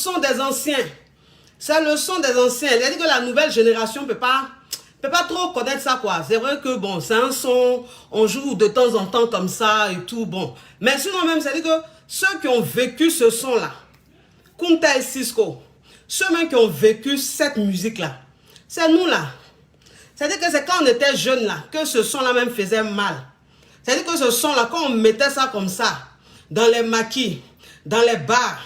son des anciens. C'est le son des anciens. C'est-à-dire que la nouvelle génération ne peut pas trop connaître ça, quoi. C'est vrai que, bon, c'est un son, on joue de temps en temps comme ça et tout, bon. Mais sinon même, c'est-à-dire que ceux qui ont vécu ce son-là, Kunta et Cisco, ceux même qui ont vécu cette musique-là, c'est nous, là. C'est-à-dire que c'est quand on était jeunes, là, que ce son-là même faisait mal. C'est-à-dire que ce son-là, quand on mettait ça comme ça, dans les maquis, dans les bars,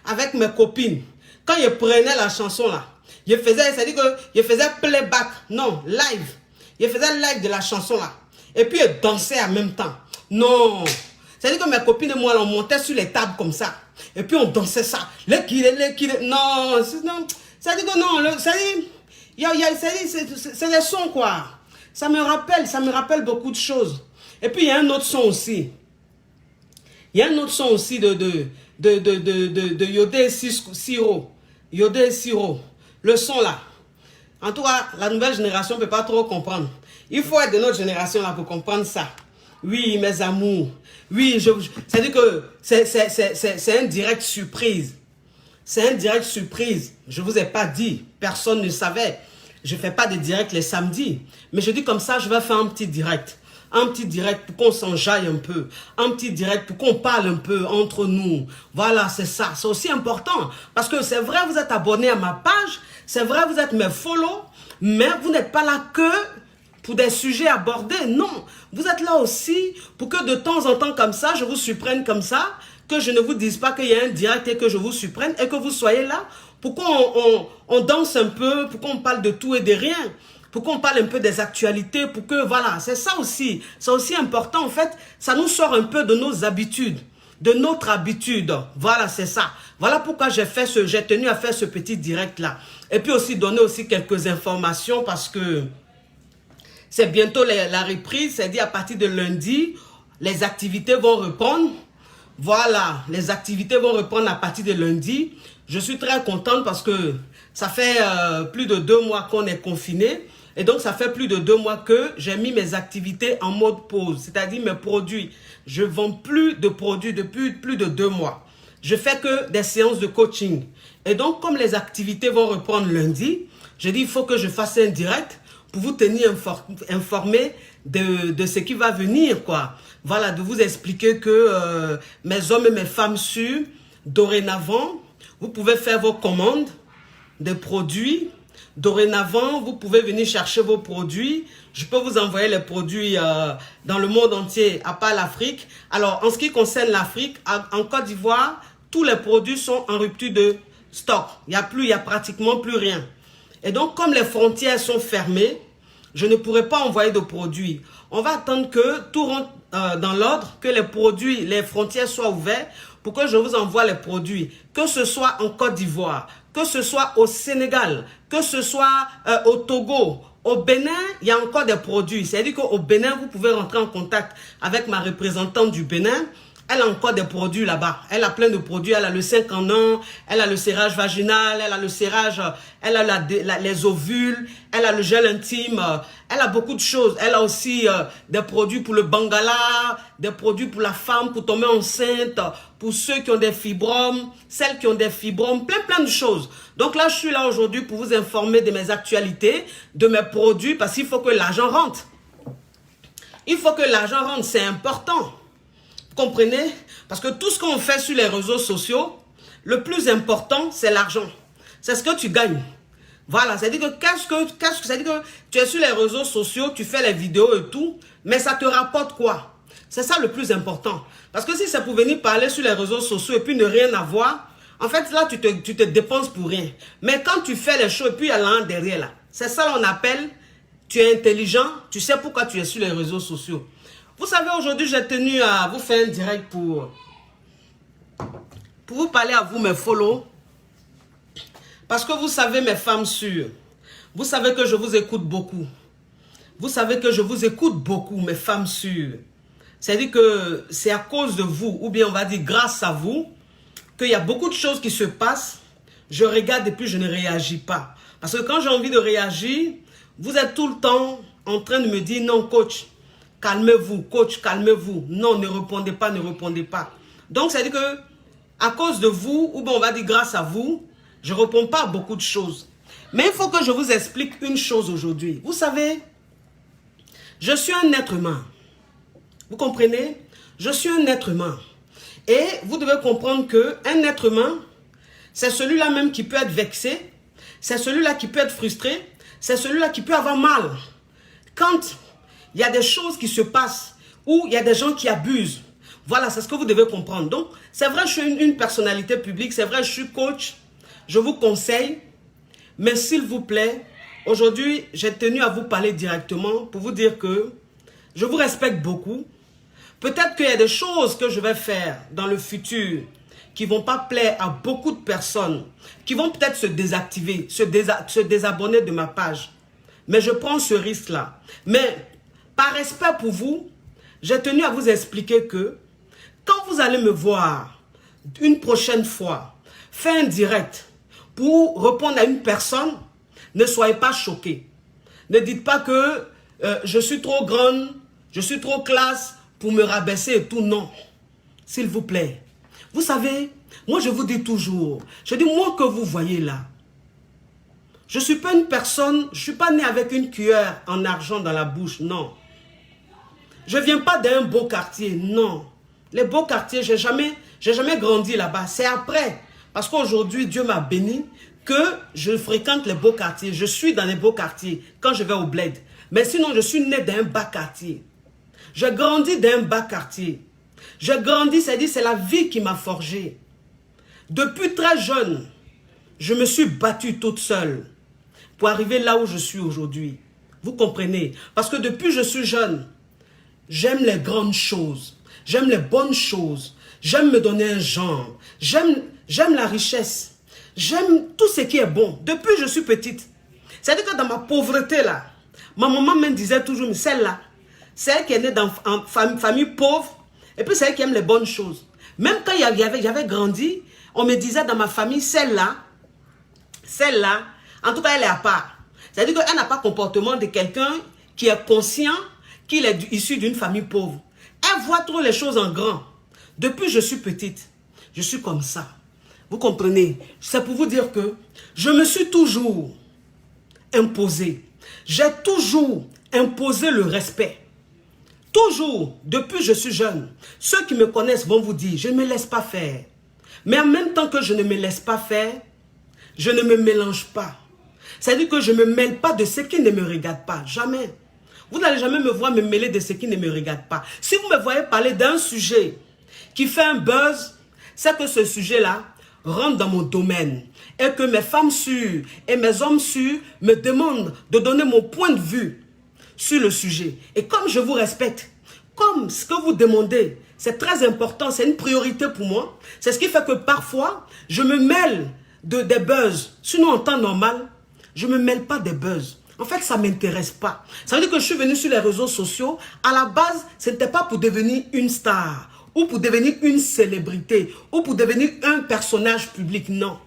avec mes copines, quand je prenais la chanson là, je faisais, c'est-à-dire que je faisais playback, non, live. Je faisais live de la chanson là. Et puis je dansais en même temps. Non. C'est-à-dire que mes copines et moi, on montait sur les tables comme ça. Et puis on dansait ça. Non, c'est-à-dire que non, c'est des sons quoi. Ça me rappelle beaucoup de choses. Et puis il y a un autre son aussi. Il y a un autre son aussi de Yodé et Siro. Yodé et Siro. Le son là. En tout cas, la nouvelle génération ne peut pas trop comprendre. Il faut être de notre génération là pour comprendre ça. Oui, mes amours. Oui, c'est-à-dire que c'est un direct surprise. C'est un direct surprise. Je ne vous ai pas dit. Personne ne savait. Je ne fais pas de direct les samedis. Mais je dis comme ça, je vais faire un petit direct. Un petit direct pour qu'on s'enjaille un peu. Un petit direct pour qu'on parle un peu entre nous. Voilà, c'est ça. C'est aussi important. Parce que c'est vrai, vous êtes abonné à ma page. C'est vrai, vous êtes mes follow. Mais vous n'êtes pas là que pour des sujets abordés. Non. Vous êtes là aussi pour que de temps en temps comme ça, je vous surprenne comme ça. Que je ne vous dise pas qu'il y a un direct et que je vous surprenne. Et que vous soyez là pour qu'on danse un peu. Pour qu'on parle de tout et de rien. Pour qu'on parle un peu des actualités, pour que, voilà, c'est ça aussi. C'est aussi important, en fait, ça nous sort un peu de nos habitudes, de notre habitude. Voilà, c'est ça. Voilà pourquoi j'ai tenu à faire ce petit direct-là. Et puis aussi, donner aussi quelques informations, parce que c'est bientôt la reprise, c'est-à-dire à partir de lundi, les activités vont reprendre. Voilà, les activités vont reprendre à partir de lundi. Je suis très contente parce que ça fait plus de 2 mois qu'on est confiné. Et donc, ça fait plus de 2 mois que j'ai mis mes activités en mode pause. C'est-à-dire mes produits. Je ne vends plus de produits depuis plus de 2 mois. Je fais que des séances de coaching. Et donc, comme les activités vont reprendre lundi, je dis il faut que je fasse un direct pour vous tenir informé de ce qui va venir, quoi. Voilà, de vous expliquer que mes hommes et mes femmes sûrs, dorénavant, vous pouvez faire vos commandes de produits. Dorénavant, vous pouvez venir chercher vos produits. Je peux vous envoyer les produits dans le monde entier, à part l'Afrique. Alors, en ce qui concerne l'Afrique, en Côte d'Ivoire, tous les produits sont en rupture de stock. Il n'y a pratiquement plus rien. Et donc, comme les frontières sont fermées, je ne pourrai pas envoyer de produits. On va attendre que tout rentre dans l'ordre, que les frontières soient ouvertes pour que je vous envoie les produits. Que ce soit en Côte d'Ivoire, que ce soit au Sénégal, que ce soit au Togo, au Bénin, il y a encore des produits. C'est-à-dire qu'au Bénin, vous pouvez rentrer en contact avec ma représentante du Bénin. Elle a encore des produits là-bas. Elle a plein de produits. Elle a le 5 en 1, elle a le serrage vaginal, elle a le serrage, elle a les ovules, elle a le gel intime, elle a beaucoup de choses. Elle a aussi des produits pour le bangala, des produits pour la femme, pour tomber enceinte, pour ceux qui ont des fibromes, celles qui ont des fibromes, plein de choses. Donc là, je suis là aujourd'hui pour vous informer de mes actualités, de mes produits, parce qu'il faut que l'argent rentre. Il faut que l'argent rentre, c'est important. Comprenez? Parce que tout ce qu'on fait sur les réseaux sociaux, le plus important, c'est l'argent. C'est ce que tu gagnes. Voilà, c'est-à-dire que c'est-à-dire que tu es sur les réseaux sociaux, tu fais les vidéos et tout, mais ça te rapporte quoi? C'est ça le plus important. Parce que si c'est pour venir parler sur les réseaux sociaux et puis ne rien avoir, en fait, là, tu te dépenses pour rien. Mais quand tu fais les choses et puis il y a l'un derrière là, c'est ça qu'on appelle, tu es intelligent, tu sais pourquoi tu es sur les réseaux sociaux. Vous savez, aujourd'hui, j'ai tenu à vous faire un direct pour vous parler à vous, mes follow. Parce que vous savez, mes femmes sûres, vous savez que je vous écoute beaucoup. Vous savez que je vous écoute beaucoup, mes femmes sûres. C'est-à-dire que c'est à cause de vous, ou bien on va dire grâce à vous, qu'il y a beaucoup de choses qui se passent. Je regarde et puis je ne réagis pas. Parce que quand j'ai envie de réagir, vous êtes tout le temps en train de me dire non, coach. Calmez-vous, coach, calmez-vous. Non, ne répondez pas, ne répondez pas. Donc, c'est-à-dire que à cause de vous, ou bien on va dire grâce à vous, je ne réponds pas à beaucoup de choses. Mais il faut que je vous explique une chose aujourd'hui. Vous savez, je suis un être humain. Vous comprenez? Je suis un être humain. Et vous devez comprendre qu'un être humain, c'est celui-là même qui peut être vexé, c'est celui-là qui peut être frustré, c'est celui-là qui peut avoir mal. Quand il y a des choses qui se passent, ou il y a des gens qui abusent, voilà, c'est ce que vous devez comprendre. Donc, c'est vrai, je suis une personnalité publique, c'est vrai, je suis coach, je vous conseille, mais s'il vous plaît, aujourd'hui, j'ai tenu à vous parler directement pour vous dire que je vous respecte beaucoup. Peut-être qu'il y a des choses que je vais faire dans le futur qui ne vont pas plaire à beaucoup de personnes, qui vont peut-être se désactiver, se désabonner de ma page. Mais je prends ce risque-là. Mais par respect pour vous, j'ai tenu à vous expliquer que quand vous allez me voir une prochaine fois, faire un direct pour répondre à une personne, ne soyez pas choqués. Ne dites pas que je suis trop grande, je suis trop classe pour me rabaisser et tout. Non, s'il vous plaît. Vous savez, moi je vous dis toujours, je dis moi que vous voyez là, je ne suis pas une personne, je ne suis pas né avec une cuillère en argent dans la bouche, non. Je ne viens pas d'un beau quartier, non. Les beaux quartiers, j'ai jamais grandi là-bas. C'est après, parce qu'aujourd'hui Dieu m'a béni, que je fréquente les beaux quartiers. Je suis dans les beaux quartiers quand je vais au bled. Mais sinon, je suis né d'un bas quartier. J'ai grandi d'un bas quartier. J'ai grandi, c'est-à-dire c'est la vie qui m'a forgé. Depuis très jeune, je me suis battue toute seule pour arriver là où je suis aujourd'hui. Vous comprenez? Parce que depuis que je suis jeune, j'aime les grandes choses. J'aime les bonnes choses. J'aime me donner un genre. J'aime la richesse. J'aime tout ce qui est bon. Depuis que je suis petite. C'est-à-dire que dans ma pauvreté là, ma maman me disait toujours, mais celle-là, c'est elle qui est née dans une famille pauvre, et puis c'est elle qui aime les bonnes choses. Même quand j'avais grandi, on me disait dans ma famille, celle-là, en tout cas elle est à part. C'est-à-dire qu'elle n'a pas le comportement de quelqu'un qui est conscient qu'il est issu d'une famille pauvre. Elle voit trop les choses en grand. Depuis que je suis petite, je suis comme ça. Vous comprenez? C'est pour vous dire que je me suis toujours imposé. J'ai toujours imposé le respect. Toujours, depuis que je suis jeune. Ceux qui me connaissent vont vous dire, je ne me laisse pas faire. Mais en même temps que je ne me laisse pas faire, je ne me mélange pas. C'est-à-dire que je ne me mêle pas de ce qui ne me regarde pas. Jamais. Vous n'allez jamais me voir me mêler de ce qui ne me regarde pas. Si vous me voyez parler d'un sujet qui fait un buzz, c'est que ce sujet-là rentre dans mon domaine. Et que mes femmes sûres et mes hommes sûrs me demandent de donner mon point de vue sur le sujet. Et comme je vous respecte, comme ce que vous demandez, c'est très important, c'est une priorité pour moi. C'est ce qui fait que parfois, je me mêle des buzz. Sinon, en temps normal, je ne me mêle pas des buzz. En fait, ça ne m'intéresse pas. Ça veut dire que je suis venu sur les réseaux sociaux. À la base, ce n'était pas pour devenir une star, ou pour devenir une célébrité, ou pour devenir un personnage public, non.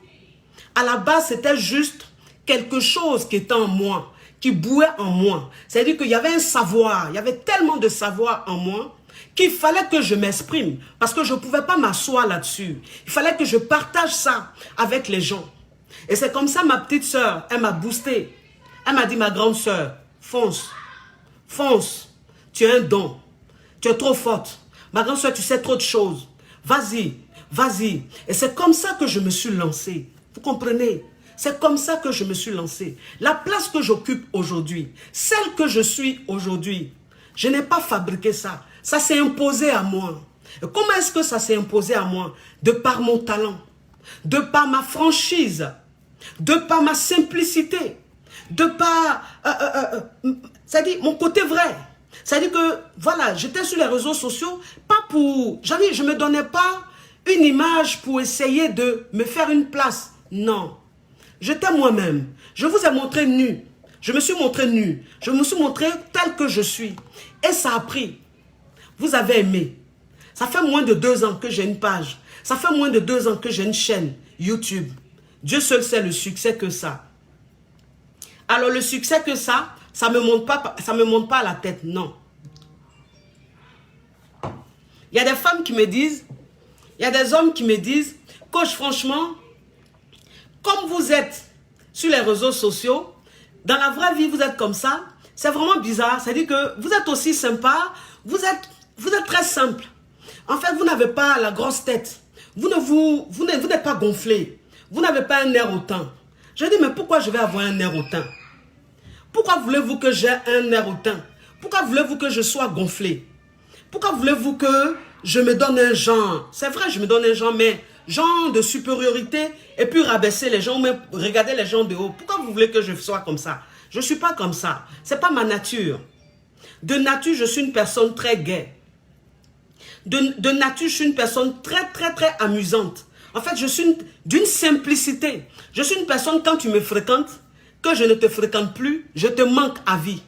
À la base, c'était juste quelque chose qui était en moi, qui bouait en moi. C'est-à-dire qu'il y avait un savoir, il y avait tellement de savoir en moi qu'il fallait que je m'exprime parce que je ne pouvais pas m'asseoir là-dessus. Il fallait que je partage ça avec les gens. Et c'est comme ça ma petite sœur, elle m'a boosté. Elle m'a dit, ma grande sœur, fonce, fonce, tu as un don, tu es trop forte. Ma grande sœur, tu sais trop de choses. Vas-y, vas-y. Et c'est comme ça que je me suis lancée. Vous comprenez? C'est comme ça que je me suis lancée. La place que j'occupe aujourd'hui, celle que je suis aujourd'hui, je n'ai pas fabriqué ça. Ça s'est imposé à moi. Et comment est-ce que ça s'est imposé à moi? De par mon talent, de par ma franchise, de par ma simplicité, de par, c'est-à-dire mon côté vrai. C'est-à-dire que, voilà, j'étais sur les réseaux sociaux, pas pour, je ne me donnais pas une image pour essayer de me faire une place. Non. J'étais moi-même. Je vous ai montré nu. Je me suis montré nu. Je me suis montré tel que je suis. Et ça a pris. Vous avez aimé. Ça fait moins de 2 ans que j'ai une page. Ça fait moins de 2 ans que j'ai une chaîne YouTube. Dieu seul sait le succès que ça. Alors le succès que ça ne me monte pas à la tête, non. Il y a des femmes qui me disent, Il y a des hommes qui me disent, coach, franchement, comme vous êtes sur les réseaux sociaux, dans la vraie vie, vous êtes comme ça, c'est vraiment bizarre. C'est-à-dire que vous êtes aussi sympa, vous êtes très simple. En fait, vous n'avez pas la grosse tête. Vous n'êtes pas gonflé. Vous n'avez pas un air hautain. Je dis, mais pourquoi je vais avoir un air hautain? Pourquoi voulez-vous que j'ai un air hautain? Pourquoi voulez-vous que je sois gonflé? Pourquoi voulez-vous que je me donne un genre? C'est vrai, je me donne un genre, mais genre de supériorité et puis rabaisser les gens, ou même regarder les gens de haut. Pourquoi vous voulez que je sois comme ça? Je ne suis pas comme ça. Ce n'est pas ma nature. De nature, je suis une personne très gaie. De nature, je suis une personne très amusante. En fait, je suis d'une simplicité. Je suis une personne, quand tu me fréquentes, que je ne te fréquente plus, je te manque à vie.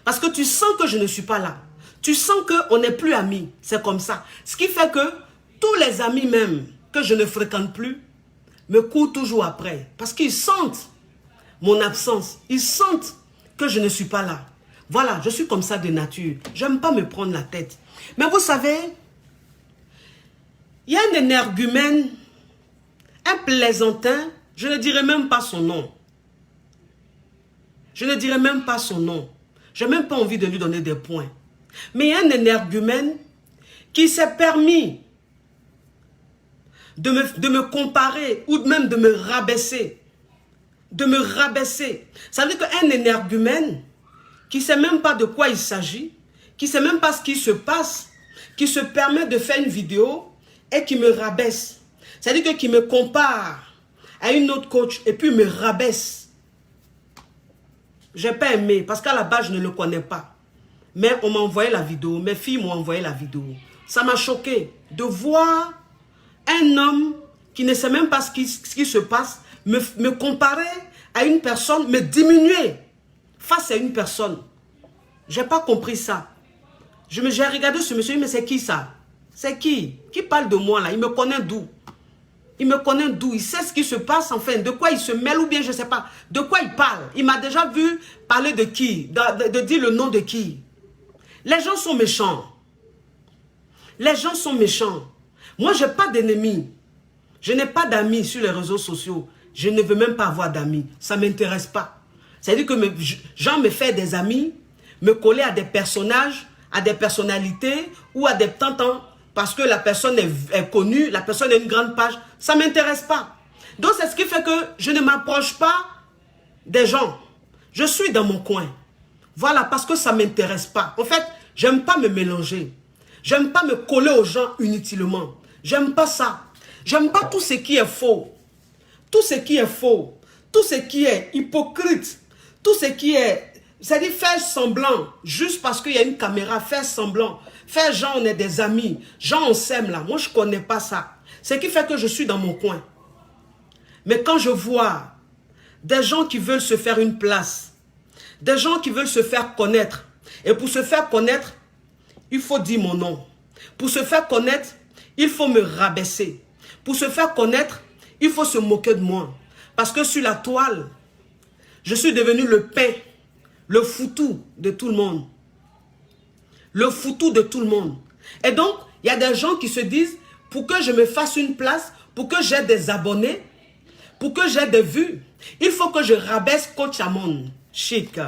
Parce que tu sens que je ne suis pas là. Tu sens qu'on n'est plus amis. C'est comme ça. Ce qui fait que tous les amis même que je ne fréquente plus me courent toujours après. Parce qu'ils sentent mon absence. Ils sentent que je ne suis pas là. Voilà, je suis comme ça de nature. Je n'aime pas me prendre la tête. Mais vous savez, il y a un énergumène, un plaisantin, je ne dirais même pas son nom. Je ne dirais même pas son nom. Je n'ai même pas envie de lui donner des points. Mais il y a un énergumène qui s'est permis de me comparer ou même de me rabaisser. De me rabaisser. Ça veut dire qu'un énergumène qui ne sait même pas de quoi il s'agit, qui ne sait même pas ce qui se passe, qui se permet de faire une vidéo et qui me rabaisse. C'est-à-dire qu'il me compare à une autre coach et puis me rabaisse. Je n'ai pas aimé parce qu'à la base, je ne le connais pas. Mais on m'a envoyé la vidéo, mes filles m'ont envoyé la vidéo. Ça m'a choqué de voir un homme qui ne sait même pas ce qui se passe, me comparer à une personne, me diminuer face à une personne. Je n'ai pas compris ça. J'ai regardé ce monsieur, mais c'est qui ça? C'est qui? Qui parle de moi là? Il me connaît d'où? Il me connaît d'où? Il sait ce qui se passe, enfin, de quoi il se mêle ou bien je ne sais pas. De quoi il parle? Il m'a déjà vu parler de qui? De dire le nom de qui? Les gens sont méchants. Les gens sont méchants. Moi, je n'ai pas d'ennemis. Je n'ai pas d'amis sur les réseaux sociaux. Je ne veux même pas avoir d'amis. Ça ne m'intéresse pas. C'est-à-dire que gens me font des amis, me coller à des personnages, à des personnalités ou à des tantans parce que la personne est connue, la personne a une grande page. Ça ne m'intéresse pas. Donc, c'est ce qui fait que je ne m'approche pas des gens. Je suis dans mon coin. Voilà, parce que ça ne m'intéresse pas. En fait, je n'aime pas me mélanger. Je n'aime pas me coller aux gens inutilement. J'aime pas ça. J'aime pas tout ce qui est faux. Tout ce qui est faux. Tout ce qui est hypocrite. Tout ce qui est... C'est-à-dire faire semblant. Juste parce qu'il y a une caméra, faire semblant. Faire genre on est des amis. Genre on s'aime là. Moi je ne connais pas ça. Ce qui fait que je suis dans mon coin. Mais quand je vois des gens qui veulent se faire une place, des gens qui veulent se faire connaître, et pour se faire connaître, il faut dire mon nom. Pour se faire connaître, il faut me rabaisser. Pour se faire connaître, il faut se moquer de moi. Parce que sur la toile, je suis devenu le pain, le foutou de tout le monde. Le foutou de tout le monde. Et donc, il y a des gens qui se disent, pour que je me fasse une place, pour que j'ai des abonnés, pour que j'ai des vues, il faut que je rabaisse Coach Amon Chic.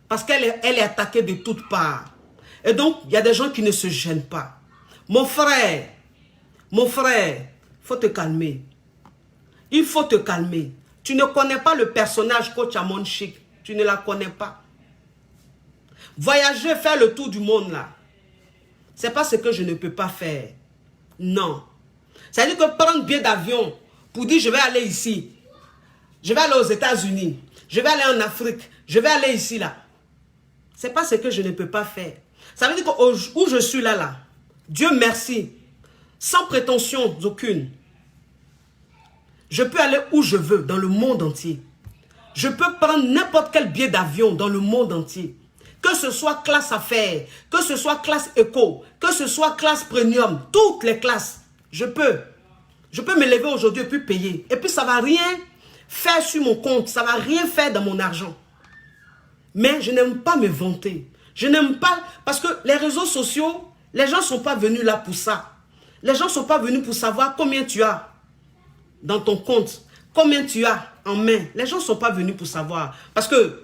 Parce qu'elle est attaquée de toutes parts. Et donc, il y a des gens qui ne se gênent pas. Mon frère, il faut te calmer. Il faut te calmer. Tu ne connais pas le personnage Coach Amon Chic. Tu ne la connais pas. Voyager, faire le tour du monde là. C'est pas ce que je ne peux pas faire. Non. C'est-à-dire que prendre billet d'avion pour dire je vais aller ici. Je vais aller aux États-Unis. Je vais aller en Afrique. Je vais aller ici là. C'est pas ce que je ne peux pas faire. Ça veut dire que où je suis là, Dieu merci, sans prétention aucune, je peux aller où je veux dans le monde entier. Je peux prendre n'importe quel billet d'avion dans le monde entier. Que ce soit classe affaires, que ce soit classe éco, que ce soit classe premium, toutes les classes, je peux. Je peux me lever aujourd'hui et puis payer. Et puis ça ne va rien faire sur mon compte, ça ne va rien faire dans mon argent. Mais je n'aime pas me vanter. Je n'aime pas, parce que les réseaux sociaux, les gens ne sont pas venus là pour ça. Les gens ne sont pas venus pour savoir combien tu as dans ton compte, combien tu as en main. Les gens ne sont pas venus pour savoir. Parce que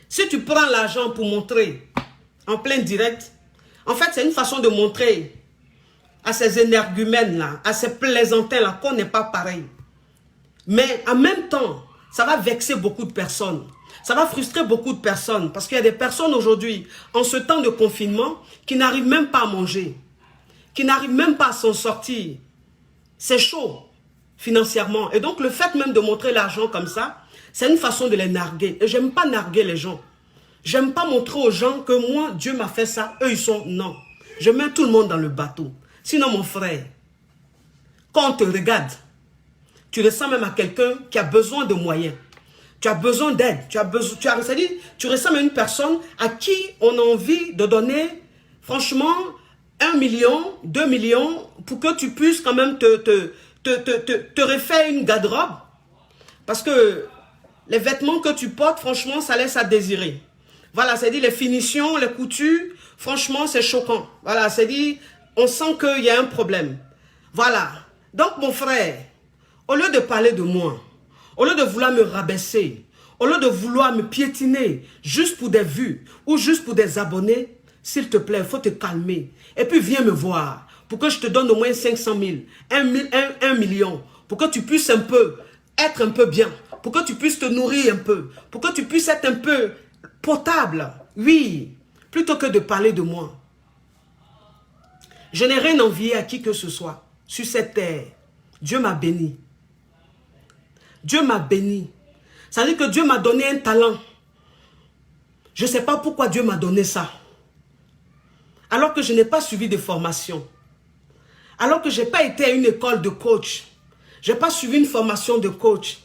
si tu prends l'argent pour montrer en plein direct, en fait, c'est une façon de montrer à ces énergumènes-là, à ces plaisantins-là, qu'on n'est pas pareil. Mais en même temps, ça va vexer beaucoup de personnes. Ça va frustrer beaucoup de personnes. Parce qu'il y a des personnes aujourd'hui, en ce temps de confinement, qui n'arrivent même pas à manger. Qui n'arrivent même pas à s'en sortir. C'est chaud, financièrement. Et donc, le fait même de montrer l'argent comme ça, c'est une façon de les narguer. Et j'aime pas narguer les gens. J'aime pas montrer aux gens que moi, Dieu m'a fait ça. Eux, ils sont... Non. Je mets tout le monde dans le bateau. Sinon, mon frère, quand on te regarde, tu ressens même à quelqu'un qui a besoin de moyens. Tu as besoin d'aide. C'est-à-dire, tu ressens même une personne à qui on a envie de donner, franchement, 1 million, 2 millions, pour que tu puisses quand même te refaire une garde-robe. Parce que les vêtements que tu portes, franchement, ça laisse à désirer. Voilà, c'est-à-dire les finitions, les coutures, franchement, c'est choquant. Voilà, c'est-à-dire, on sent qu'il y a un problème. Voilà. Donc, mon frère, au lieu de parler de moi, au lieu de vouloir me rabaisser, au lieu de vouloir me piétiner, juste pour des vues ou juste pour des abonnés, s'il te plaît, il faut te calmer. Et puis, viens me voir pour que je te donne au moins 500 000, 1 million, pour que tu puisses un peu être un peu bien, pour que tu puisses te nourrir un peu, pour que tu puisses être un peu potable. Oui, plutôt que de parler de moi. Je n'ai rien envié à qui que ce soit sur cette terre. Dieu m'a béni. Dieu m'a béni. Ça veut dire que Dieu m'a donné un talent. Je ne sais pas pourquoi Dieu m'a donné ça. Alors que je n'ai pas suivi de formation. Alors que je n'ai pas été à une école de coach. Je n'ai pas suivi une formation de coach.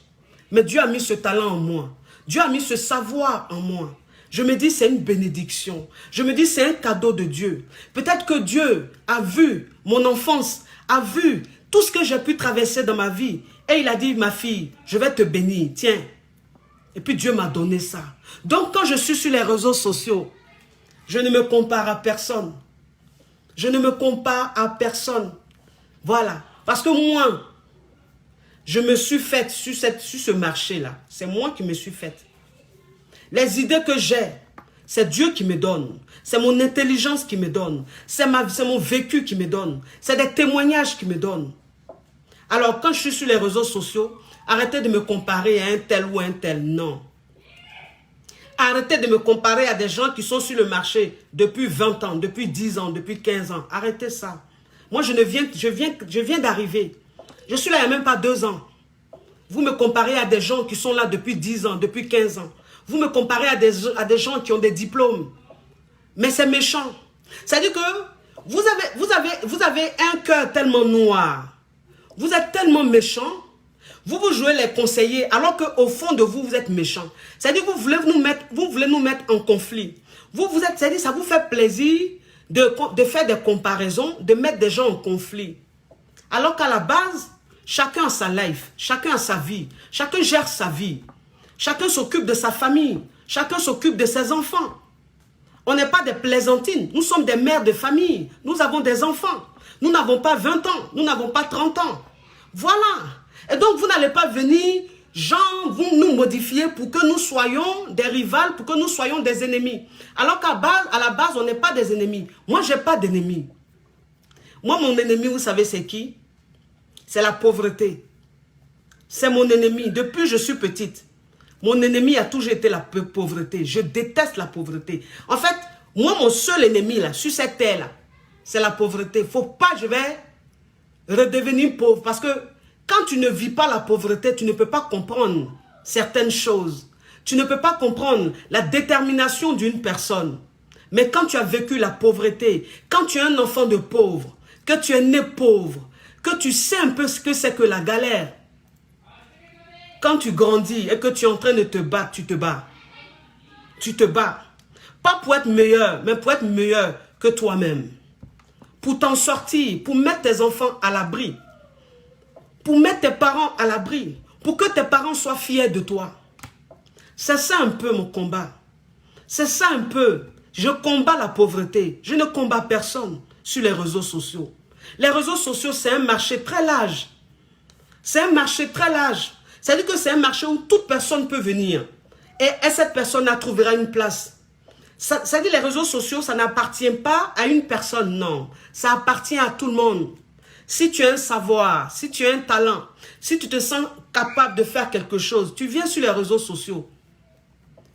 Mais Dieu a mis ce talent en moi. Dieu a mis ce savoir en moi. Je me dis c'est une bénédiction. Je me dis c'est un cadeau de Dieu. Peut-être que Dieu a vu mon enfance, a vu tout ce que j'ai pu traverser dans ma vie. Et il a dit, ma fille, je vais te bénir, tiens. Et puis Dieu m'a donné ça. Donc quand je suis sur les réseaux sociaux, je ne me compare à personne. Je ne me compare à personne. Voilà. Parce que moi, je me suis faite sur ce marché-là. C'est moi qui me suis faite. Les idées que j'ai, c'est Dieu qui me donne. C'est mon intelligence qui me donne. C'est mon vécu qui me donne. C'est des témoignages qui me donnent. Alors, quand je suis sur les réseaux sociaux, arrêtez de me comparer à un tel ou un tel. Non. Arrêtez de me comparer à des gens qui sont sur le marché depuis 20 ans, depuis 10 ans, depuis 15 ans. Arrêtez ça. Moi, je viens d'arriver. Je suis là il n'y a même pas 2 ans. Vous me comparez à des gens qui sont là depuis 10 ans, depuis 15 ans. Vous me comparez à des gens qui ont des diplômes. Mais c'est méchant. C'est-à-dire que vous avez un cœur tellement noir. Vous êtes tellement méchant. Vous jouez les conseillers alors qu'au fond de vous, vous êtes méchant. C'est-à-dire que vous voulez nous mettre en conflit. C'est-à-dire ça vous fait plaisir de faire des comparaisons, de mettre des gens en conflit. Alors qu'à la base, chacun a sa life, chacun a sa vie, chacun gère sa vie. Chacun s'occupe de sa famille, chacun s'occupe de ses enfants. On n'est pas des plaisantines, nous sommes des mères de famille, nous avons des enfants. Nous n'avons pas 20 ans, nous n'avons pas 30 ans. Voilà. Et donc, vous n'allez pas venir, genre, vous nous modifier pour que nous soyons des rivales, pour que nous soyons des ennemis. Alors qu'à la base, on n'est pas des ennemis. Moi, je n'ai pas d'ennemis. Moi, mon ennemi, vous savez, c'est qui? C'est la pauvreté. C'est mon ennemi. Depuis que je suis petite, mon ennemi a toujours été la pauvreté. Je déteste la pauvreté. En fait, moi, mon seul ennemi, là, sur cette terre-là, c'est la pauvreté. Faut pas, je vais redevenir pauvre. Parce que quand tu ne vis pas la pauvreté, tu ne peux pas comprendre certaines choses. Tu ne peux pas comprendre la détermination d'une personne. Mais quand tu as vécu la pauvreté, quand tu es un enfant de pauvre, que tu es né pauvre, que tu sais un peu ce que c'est que la galère, quand tu grandis et que tu es en train de te battre, tu te bats. Tu te bats. Pas pour être meilleur, mais pour être meilleur que toi-même. Pour t'en sortir, pour mettre tes enfants à l'abri. Pour mettre tes parents à l'abri. Pour que tes parents soient fiers de toi. C'est ça un peu mon combat. C'est ça un peu. Je combats la pauvreté. Je ne combats personne sur les réseaux sociaux. Les réseaux sociaux, c'est un marché très large. C'est un marché très large. C'est-à-dire que c'est un marché où toute personne peut venir. Et cette personne trouvera une place. C'est-à-dire les réseaux sociaux, ça n'appartient pas à une personne, non. Ça appartient à tout le monde. Si tu as un savoir, si tu as un talent, si tu te sens capable de faire quelque chose, tu viens sur les réseaux sociaux.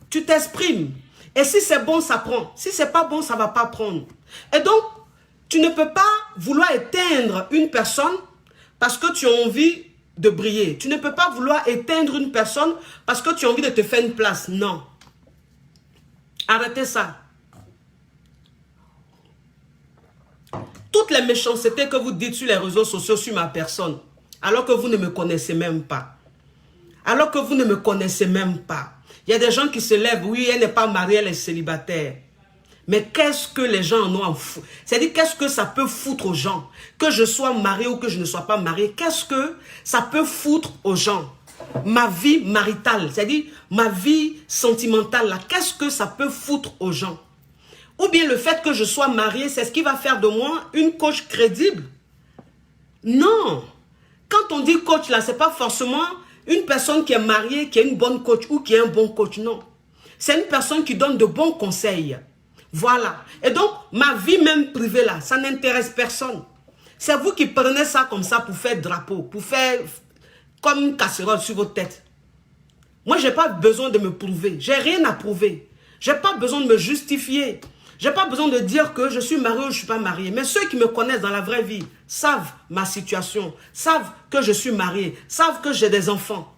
Tu t'exprimes. Et si c'est bon, ça prend. Si c'est pas bon, ça va pas prendre. Et donc, tu ne peux pas vouloir éteindre une personne parce que tu as envie de briller. Tu ne peux pas vouloir éteindre une personne parce que tu as envie de te faire une place. Non. Arrêtez ça. Toutes les méchancetés que vous dites sur les réseaux sociaux sur ma personne, alors que vous ne me connaissez même pas. Alors que vous ne me connaissez même pas. Il y a des gens qui se lèvent, oui, elle n'est pas mariée, elle est célibataire. Mais qu'est-ce que les gens en ont à foutre? C'est-à-dire, qu'est-ce que ça peut foutre aux gens? Que je sois marié ou que je ne sois pas marié, qu'est-ce que ça peut foutre aux gens? Ma vie maritale, c'est-à-dire ma vie sentimentale, qu'est-ce que ça peut foutre aux gens? Ou bien le fait que je sois marié, c'est ce qui va faire de moi une coach crédible? Non. Quand on dit coach, là, ce n'est pas forcément une personne qui est mariée, qui est une bonne coach ou qui est un bon coach, non. C'est une personne qui donne de bons conseils. Voilà. Et donc, ma vie même privée, là, ça n'intéresse personne. C'est vous qui prenez ça comme ça pour faire drapeau, pour faire comme une casserole sur votre tête. Moi, je n'ai pas besoin de me prouver. Je n'ai rien à prouver. Je n'ai pas besoin de me justifier. Je n'ai pas besoin de dire que je suis marié ou je ne suis pas marié. Mais ceux qui me connaissent dans la vraie vie savent ma situation, savent que je suis marié, savent que j'ai des enfants,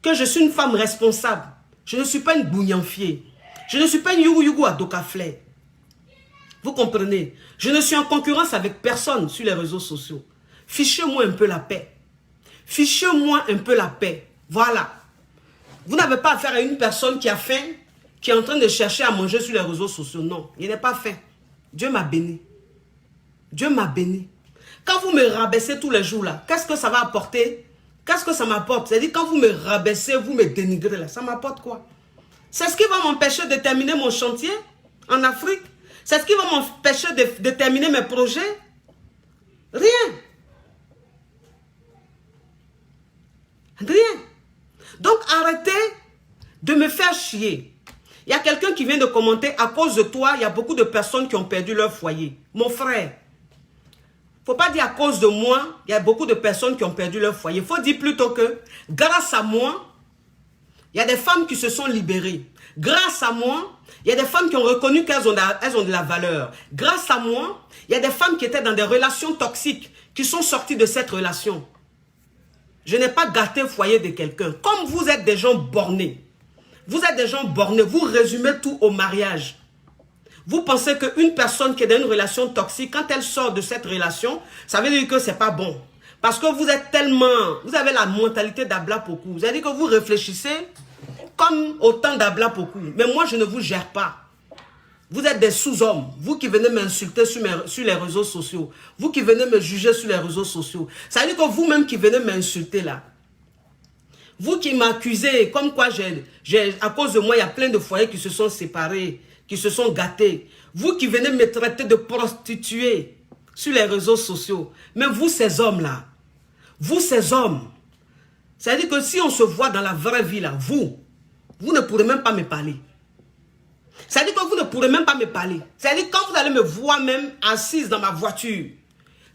que je suis une femme responsable. Je ne suis pas une bougnafiée. Je ne suis pas une yougou à Dokaflé. Vous comprenez? Je ne suis en concurrence avec personne sur les réseaux sociaux. Fichez-moi un peu la paix. Fichez-moi un peu la paix. Voilà. Vous n'avez pas affaire à une personne qui a faim, qui est en train de chercher à manger sur les réseaux sociaux. Non, il n'est pas faim. Dieu m'a béni. Dieu m'a béni. Quand vous me rabaissez tous les jours là, qu'est-ce que ça va apporter? Qu'est-ce que ça m'apporte? C'est-à-dire quand vous me rabaissez, vous me dénigrez là, ça m'apporte quoi? C'est ce qui va m'empêcher de terminer mon chantier en Afrique. C'est ce qui va m'empêcher de terminer mes projets. Rien. Rien. Donc arrêtez de me faire chier. Il y a quelqu'un qui vient de commenter, à cause de toi, il y a beaucoup de personnes qui ont perdu leur foyer. Mon frère, il ne faut pas dire à cause de moi, il y a beaucoup de personnes qui ont perdu leur foyer. Il faut dire plutôt que grâce à moi, il y a des femmes qui se sont libérées. Grâce à moi, il y a des femmes qui ont reconnu qu'elles ont de la valeur. Grâce à moi, il y a des femmes qui étaient dans des relations toxiques, qui sont sorties de cette relation. Je n'ai pas gâté le foyer de quelqu'un. Comme vous êtes des gens bornés, vous êtes des gens bornés, vous résumez tout au mariage. Vous pensez qu'une personne qui est dans une relation toxique, quand elle sort de cette relation, ça veut dire que ce n'est pas bon. Parce que vous êtes tellement, vous avez la mentalité d'Abla Pokou. Vous avez dit que vous réfléchissez comme autant d'Abla Pokou. Mais moi, je ne vous gère pas. Vous êtes des sous-hommes. Vous qui venez m'insulter sur les réseaux sociaux. Vous qui venez me juger sur les réseaux sociaux. Ça veut dire que vous-même qui venez m'insulter là. Vous qui m'accusez, comme quoi à cause de moi, il y a plein de foyers qui se sont séparés, qui se sont gâtés. Vous qui venez me traiter de prostituée sur les réseaux sociaux. Mais vous, ces hommes-là, vous, ces hommes, ça veut dire que si on se voit dans la vraie vie, là, vous ne pourrez même pas me parler. Ça veut dire que vous ne pourrez même pas me parler. Ça veut dire que quand vous allez me voir même assise dans ma voiture,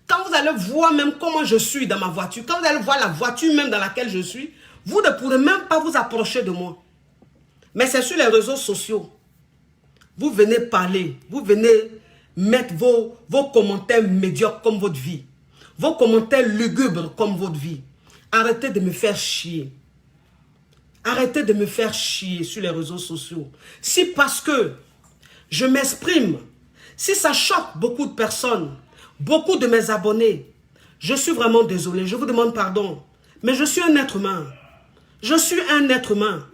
quand vous allez voir même comment je suis dans ma voiture, quand vous allez voir la voiture même dans laquelle je suis, vous ne pourrez même pas vous approcher de moi. Mais c'est sur les réseaux sociaux. Vous venez parler, vous venez mettre vos commentaires médiocres comme votre vie. Vos commentaires lugubres comme votre vie. Arrêtez de me faire chier. Arrêtez de me faire chier sur les réseaux sociaux. Si parce que je m'exprime, si ça choque beaucoup de personnes, beaucoup de mes abonnés, je suis vraiment désolé, je vous demande pardon. Mais je suis un être humain. Je suis un être humain.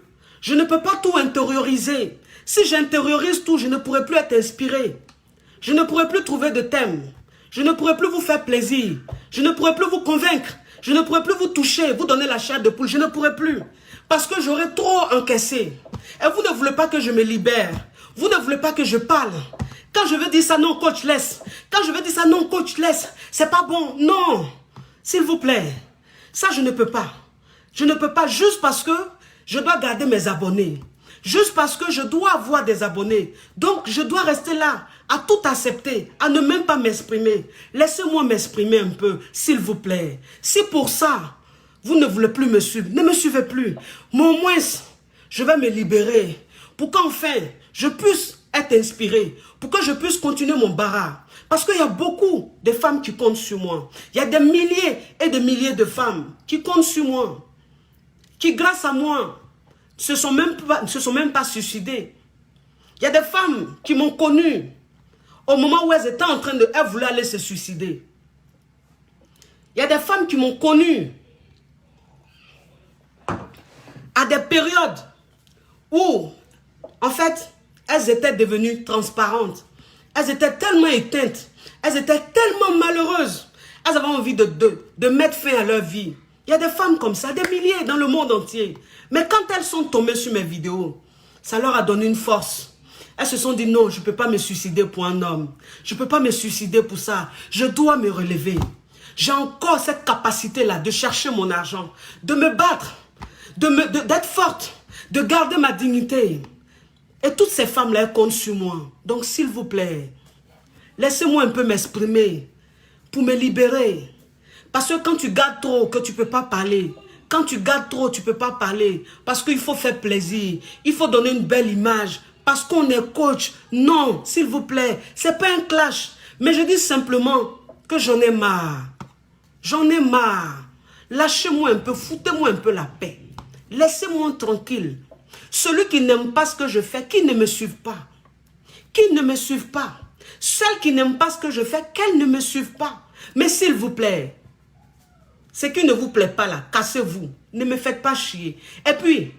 Je ne peux pas tout intérioriser. Si j'intériorise tout, je ne pourrai plus être inspiré. Je ne pourrai plus trouver de thème. Je ne pourrai plus vous faire plaisir. Je ne pourrai plus vous convaincre. Je ne pourrai plus vous toucher, vous donner la chair de poule. Je ne pourrai plus. Parce que j'aurai trop encaissé. Et vous ne voulez pas que je me libère. Vous ne voulez pas que je parle. Quand je veux dire ça, non, coach, laisse. Quand je veux dire ça, non, coach, laisse. C'est pas bon. Non. S'il vous plaît. Ça, je ne peux pas. Je ne peux pas juste parce que je dois garder mes abonnés. Juste parce que je dois avoir des abonnés. Donc, je dois rester là, à tout accepter, à ne même pas m'exprimer. Laissez-moi m'exprimer un peu, s'il vous plaît. Si pour ça, vous ne voulez plus me suivre, ne me suivez plus. Mais au moins, je vais me libérer pour qu'enfin, je puisse être inspiré, pour que je puisse continuer mon barrage. Parce qu'il y a beaucoup de femmes qui comptent sur moi. Il y a des milliers et des milliers de femmes qui comptent sur moi, qui grâce à moi, ne se sont même pas suicidées. Il y a des femmes qui m'ont connue au moment où elles étaient en train de... Elles voulaient aller se suicider. Il y a des femmes qui m'ont connue à des périodes où, en fait, elles étaient devenues transparentes. Elles étaient tellement éteintes. Elles étaient tellement malheureuses. Elles avaient envie de mettre fin à leur vie. Il y a des femmes comme ça, des milliers dans le monde entier. Mais quand elles sont tombées sur mes vidéos, ça leur a donné une force. Elles se sont dit non, je ne peux pas me suicider pour un homme. Je ne peux pas me suicider pour ça. Je dois me relever. J'ai encore cette capacité-là de chercher mon argent, de me battre, d'être forte, de garder ma dignité. Et toutes ces femmes-là, elles comptent sur moi. Donc, s'il vous plaît, laissez-moi un peu m'exprimer pour me libérer. Parce que quand tu gardes trop, que tu ne peux pas parler. Quand tu gardes trop, tu ne peux pas parler. Parce qu'il faut faire plaisir. Il faut donner une belle image. Parce qu'on est coach. Non, s'il vous plaît, ce n'est pas un clash. Mais je dis simplement que j'en ai marre. J'en ai marre. Lâchez-moi un peu, foutez-moi un peu la paix. Laissez-moi tranquille. Celui qui n'aime pas ce que je fais, qui ne me suive pas. Qui ne me suive pas. Celles qui n'aiment pas ce que je fais, qu'elles ne me suivent pas. Mais s'il vous plaît, ce qui ne vous plaît pas là, cassez-vous. Ne me faites pas chier. Et puis,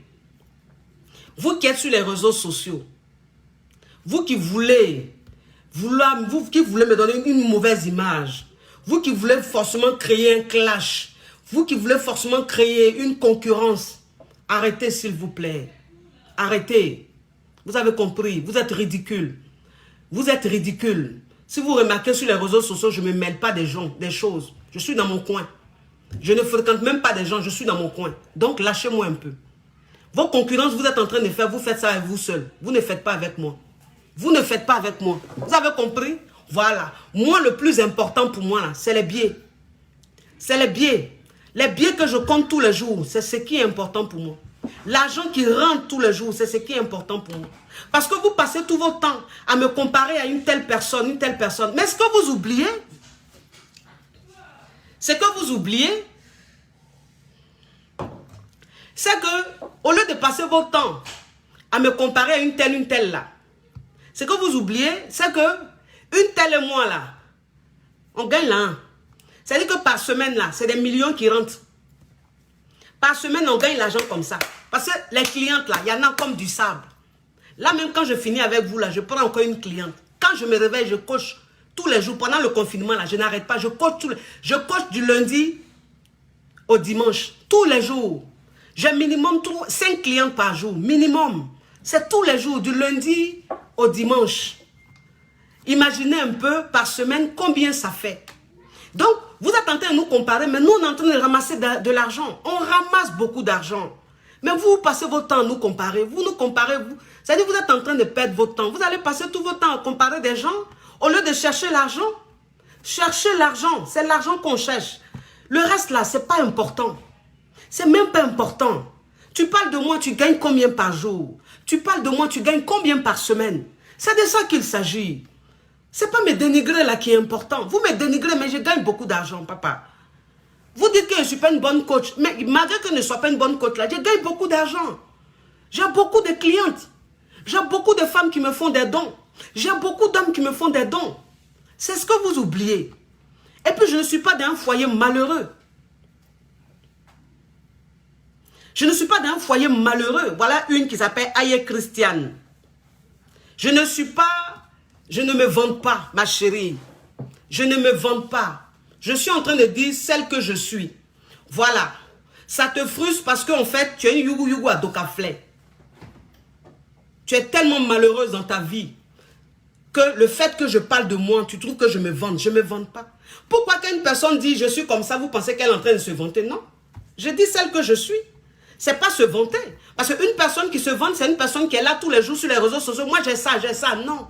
vous qui êtes sur les réseaux sociaux, vous qui voulez me donner une mauvaise image, vous qui voulez forcément créer un clash, vous qui voulez forcément créer une concurrence, arrêtez s'il vous plaît. Arrêtez. Vous avez compris, vous êtes ridicule. Vous êtes ridicule. Si vous remarquez sur les réseaux sociaux, je ne me mêle pas des gens, des choses. Je suis dans mon coin. Je ne fréquente même pas des gens, je suis dans mon coin. Donc lâchez-moi un peu. Vos concurrences, vous êtes en train de faire, vous faites ça avec vous seul. Vous ne faites pas avec moi. Vous ne faites pas avec moi. Vous avez compris? Voilà. Moi, le plus important pour moi, c'est les billets. C'est les billets. Les billets que je compte tous les jours, c'est ce qui est important pour moi. L'argent qui rentre tous les jours, c'est ce qui est important pour moi. Parce que vous passez tout votre temps à me comparer à une telle personne, une telle personne. Mais ce que vous oubliez, c'est que, au lieu de passer votre temps à me comparer à une telle là, ce que vous oubliez, c'est que une telle et moi là, on gagne là. C'est-à-dire que par semaine là, c'est des millions qui rentrent. Par semaine, on gagne l'argent comme ça. Parce que les clientes là, il y en a comme du sable. Là même quand je finis avec vous là, je prends encore une cliente. Quand je me réveille, je coach tous les jours. Pendant le confinement là, je n'arrête pas. Je coach du lundi au dimanche. Tous les jours. J'ai minimum 5 clientes par jour. Minimum. C'est tous les jours, du lundi au dimanche. Imaginez un peu par semaine combien ça fait. Donc, vous êtes en train de nous comparer, mais nous, on est en train de ramasser de l'argent. On ramasse beaucoup d'argent. Mais vous passez votre temps à nous comparer. Vous nous comparez, vous. C'est-à-dire que vous êtes en train de perdre votre temps. Vous allez passer tout votre temps à comparer des gens au lieu de chercher l'argent. Cherchez l'argent. C'est l'argent qu'on cherche. Le reste là, c'est pas important. C'est même pas important. Tu parles de moi, tu gagnes combien par jour? Tu parles de moi, tu gagnes combien par semaine? C'est de ça qu'il s'agit. C'est pas me dénigrer là qui est important. Vous me dénigrez, mais je gagne beaucoup d'argent, papa. Vous dites que je ne suis pas une bonne coach. Mais malgré que je ne sois pas une bonne coach là, je gagne beaucoup d'argent. J'ai beaucoup de clientes. J'ai beaucoup de femmes qui me font des dons. J'ai beaucoup d'hommes qui me font des dons. C'est ce que vous oubliez. Et puis je ne suis pas d'un foyer malheureux. Je ne suis pas d'un foyer malheureux. Voilà une qui s'appelle Aye Christiane. Je ne me vante pas, ma chérie. Je ne me vante pas. Je suis en train de dire celle que je suis. Voilà. Ça te frustre parce qu'en fait, tu es une yougou à Dokaflé. Tu es tellement malheureuse dans ta vie. que le fait que je parle de moi, tu trouves que je me vante. Je ne me vante pas. Pourquoi qu'une personne dit je suis comme ça, vous pensez qu'elle est en train de se vanter? Non. Je dis celle que je suis. Ce n'est pas se vanter. Parce qu'une personne qui se vante, c'est une personne qui est là tous les jours sur les réseaux sociaux. Moi, j'ai ça, non.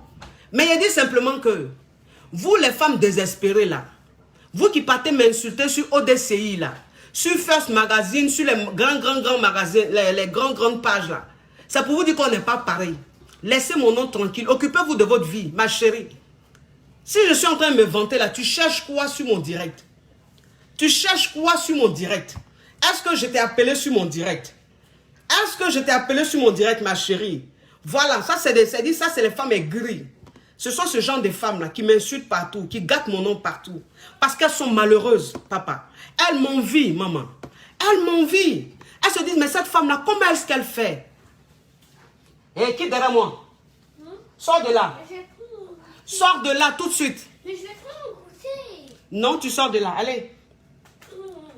Mais il dit simplement que vous, les femmes désespérées là, vous qui partez m'insulter sur ODCI là, sur First Magazine, sur les grands magasins, les grandes pages là, c'est pour vous dire qu'on n'est pas pareil. Laissez mon nom tranquille. Occupez-vous de votre vie, ma chérie. Si je suis en train de me vanter là, tu cherches quoi sur mon direct? Tu cherches quoi sur mon direct? Est-ce que je t'ai appelé sur mon direct? Est-ce que je t'ai appelé sur mon direct, ma chérie? Voilà, ça c'est les femmes aigries. Ce sont ce genre de femmes-là qui m'insultent partout, qui gâtent mon nom partout. Parce qu'elles sont malheureuses, papa. Elles m'envient, maman. Elles m'envient. Elles se disent, mais cette femme-là, comment est-ce qu'elle fait? Et qui est derrière moi? Sors de là. Sors de là tout de suite. Mais je vais prendre mon goûter. Non, tu sors de là. Allez.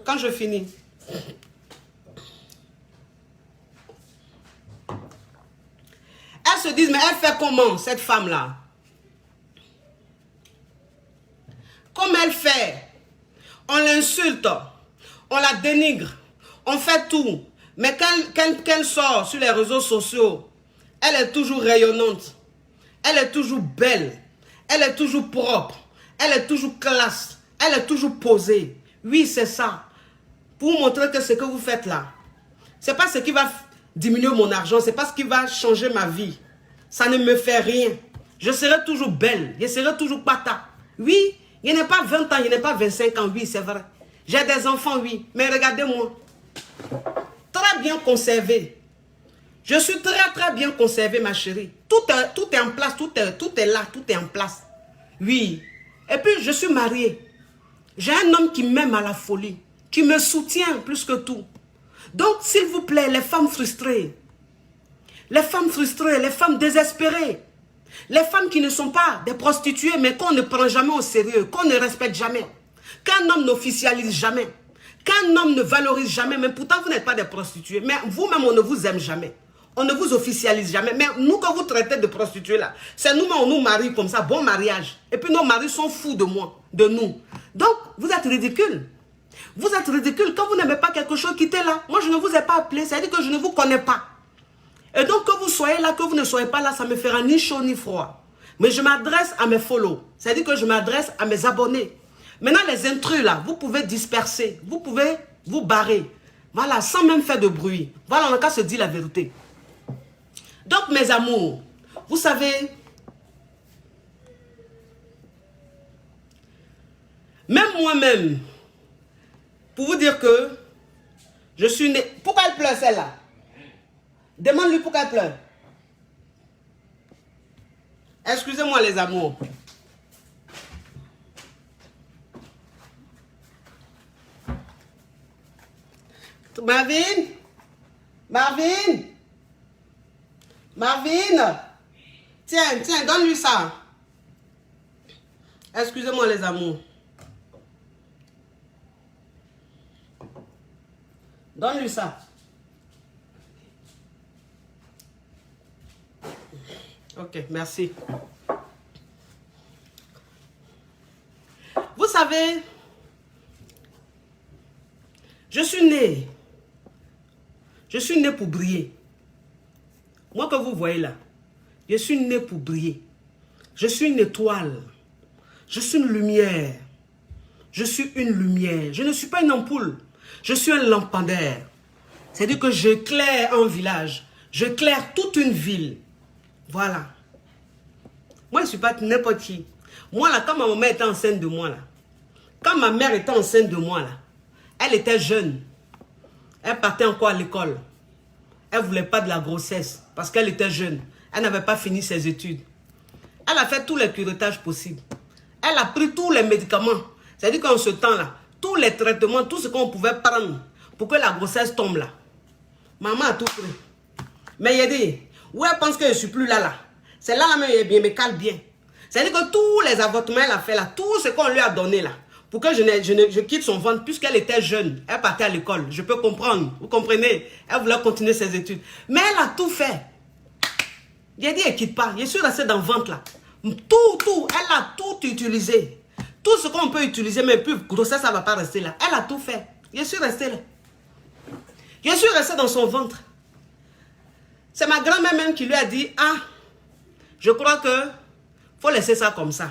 Quand je finis. Elles se disent, mais elle fait comment, cette femme-là? Comment elle fait? On l'insulte, on la dénigre, on fait tout. Mais quand elle sort sur les réseaux sociaux, elle est toujours rayonnante. Elle est toujours belle. Elle est toujours propre. Elle est toujours classe. Elle est toujours posée. Oui, c'est ça. Pour vous montrer que ce que vous faites là, ce n'est pas ce qui va diminuer mon argent. Ce n'est pas ce qui va changer ma vie. Ça ne me fait rien. Je serai toujours belle. Je serai toujours pata. Oui, je n'ai pas 20 ans, je n'ai pas 25 ans. Oui, c'est vrai. J'ai des enfants, oui. Mais regardez-moi. Très bien conservé. Je suis très bien conservée, ma chérie. Tout est en place, tout est là, tout est en place. Oui. Et puis, je suis mariée. J'ai un homme qui m'aime à la folie, qui me soutient plus que tout. Donc, s'il vous plaît, les femmes frustrées, les femmes désespérées, les femmes qui ne sont pas des prostituées, mais qu'on ne prend jamais au sérieux, qu'on ne respecte jamais, qu'un homme n'officialise jamais, qu'un homme ne valorise jamais, mais pourtant vous n'êtes pas des prostituées, mais vous-même on ne vous aime jamais. On ne vous officialise jamais. Mais nous, quand vous traitez de prostituées là, c'est nous-mêmes, on nous marie comme ça, bon mariage. Et puis nos maris sont fous de moi, de nous. Donc, vous êtes ridicules. Vous êtes ridicules. Quand vous n'aimez pas quelque chose, quittez-la. Moi, je ne vous ai pas appelé, ça veut dire que je ne vous connais pas. Et donc, que vous soyez là, que vous ne soyez pas là, ça me fera ni chaud ni froid. Mais je m'adresse à mes follow. Ça veut dire que je m'adresse à mes abonnés. Maintenant, les intrus là, vous pouvez disperser. Vous pouvez vous barrer. Voilà, sans même faire de bruit. Voilà, on a qu'à se dire la vérité. Donc, mes amours, vous savez, même moi-même, pour vous dire que je suis née... Pourquoi elle pleure celle-là? Demande-lui pourquoi elle pleure. Excusez-moi les amours. Marvin, tiens, donne-lui ça. Excusez-moi les amours. Donne-lui ça. Ok, merci. Vous savez, je suis née pour briller. Moi que vous voyez là, je suis née pour briller. Je suis une étoile. Je suis une lumière. Je suis une lumière. Je ne suis pas une ampoule. Je suis un lampadaire. C'est-à-dire que j'éclaire un village. J'éclaire toute une ville. Voilà. Moi, je ne suis pas n'importe qui. Moi, là, quand ma maman était enceinte de moi, là, quand ma mère était enceinte de moi, là, elle était jeune. Elle partait encore à l'école. Elle ne voulait pas de la grossesse parce qu'elle était jeune. Elle n'avait pas fini ses études. Elle a fait tous les curetages possibles. Elle a pris tous les médicaments. C'est-à-dire qu'en ce temps-là, tous les traitements, tout ce qu'on pouvait prendre pour que la grossesse tombe là. Maman a tout pris. Mais il dit, où elle pense que je ne suis plus là. C'est là même, il me cale bien. C'est-à-dire que tous les avortements elle a fait là, tout ce qu'on lui a donné là, pour que je quitte son ventre, puisqu'elle était jeune, elle partait à l'école. Je peux comprendre, vous comprenez? Elle voulait continuer ses études. Mais elle a tout fait. J'ai dit, elle ne quitte pas. Je suis restée dans le ventre là. Tout, elle a tout utilisé. Tout ce qu'on peut utiliser, mais plus grossesse, ça ne va pas rester là. Elle a tout fait. Je suis restée là. Je suis restée dans son ventre. C'est ma grand-mère même qui lui a dit, ah, je crois que faut laisser ça comme ça.